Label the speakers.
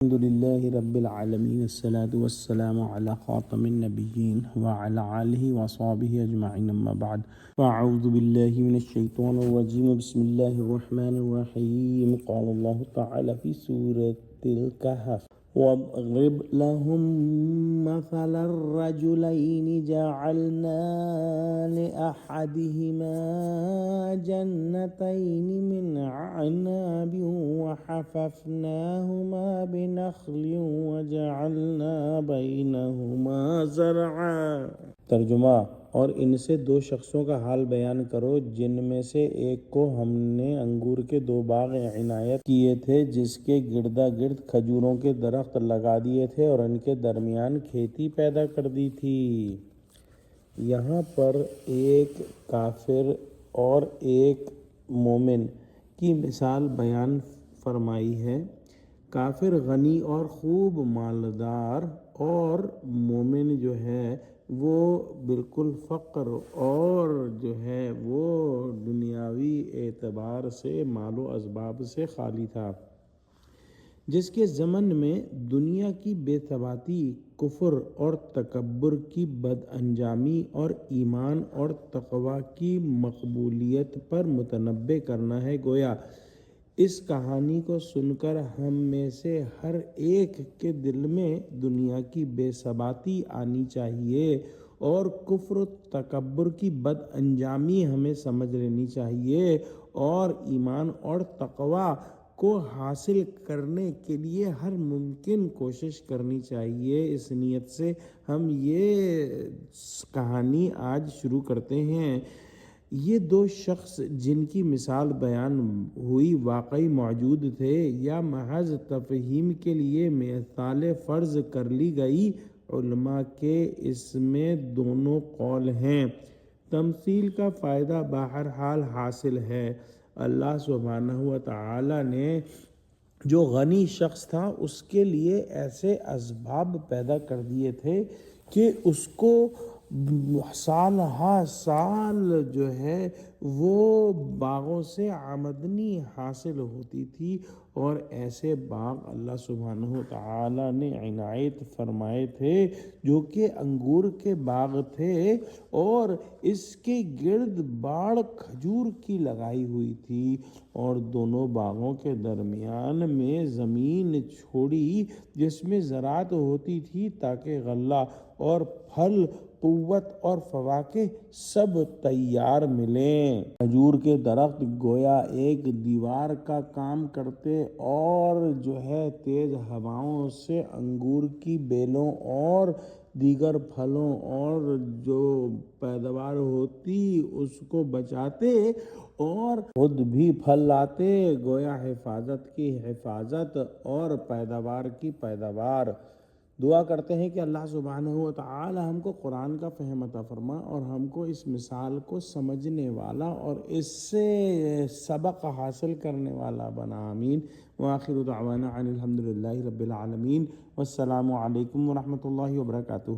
Speaker 1: الحمد لله رب العالمين الصلاة والسلام على خاتم النبيين وعلى آله وصحبه أجمعين أما بعد فأعوذ بالله من الشيطان الرجيم بسم الله الرحمن الرحيم قال الله تعالى في سورة الكهف واضرب لهم مثل الرجلين جعلنا لأحدهما جنتين من عناب وحففناهما بنخل وجعلنا بينهما زرعا۔ ترجمہ: اور ان سے دو شخصوں کا حال بیان کرو جن میں سے ایک کو ہم نے انگور کے دو باغ عنایت کیے تھے جس کے گردا گرد کھجوروں کے درخت لگا دیے تھے اور ان کے درمیان کھیتی پیدا کر دی تھی۔ یہاں پر ایک کافر اور ایک مومن کی مثال بیان فرمائی ہے۔ کافر غنی اور خوب مالدار اور مومن جو ہے وہ بالکل فقر اور جو ہے وہ دنیاوی اعتبار سے مال و اسباب سے خالی تھا، جس کے ضمن میں دنیا کی بے ثباتی، کفر اور تکبر کی بد انجامی اور ایمان اور تقوی کی مقبولیت پر متنبع کرنا ہے۔ گویا اس کہانی کو سن کر ہم میں سے ہر ایک کے دل میں دنیا کی بے ثباتی آنی چاہیے اور کفر و تکبر کی بد انجامی ہمیں سمجھ لینی چاہیے اور ایمان اور تقوی کو حاصل کرنے کے لیے ہر ممکن کوشش کرنی چاہیے۔ اس نیت سے ہم یہ کہانی آج شروع کرتے ہیں۔ یہ دو شخص جن کی مثال بیان ہوئی واقعی موجود تھے یا محض تفہیم کے لیے مثال فرض کر لی گئی؟ علماء کے اس میں دونوں قول ہیں۔ تمثیل کا فائدہ بہرحال حاصل ہے۔ اللہ سبحانہ و تعالی نے جو غنی شخص تھا اس کے لیے ایسے اسباب پیدا کر دیے تھے کہ اس کو سال ہا سال جو ہے وہ باغوں سے آمدنی حاصل ہوتی تھی، اور ایسے باغ اللہ سبحانہ و تعالی نے عنایت فرمائے تھے جو کہ انگور کے باغ تھے اور اس کے گرد باڑ کھجور کی لگائی ہوئی تھی، اور دونوں باغوں کے درمیان میں زمین چھوڑی جس میں زراعت ہوتی تھی تاکہ غلہ اور پھل، قوت اور فواکہ سب تیار ملیں۔ کھجور کے درخت گویا ایک دیوار کا کام کرتے اور جو ہے تیز ہواؤں سے انگور کی بیلوں اور دیگر پھلوں اور جو پیداوار ہوتی اس کو بچاتے اور خود بھی پھل لاتے۔ گویا حفاظت کی حفاظت اور پیداوار کی پیداوار۔ دعا کرتے ہیں کہ اللہ سبحانہ و تعالی ہم کو قرآن کا فہم عطا فرما اور ہم کو اس مثال کو سمجھنے والا اور اس سے سبق حاصل کرنے والا بنا، آمین۔ وآخر دعوانا ان الحمد للہ رب العالمین، والسلام علیکم ورحمۃ اللہ وبرکاتہ۔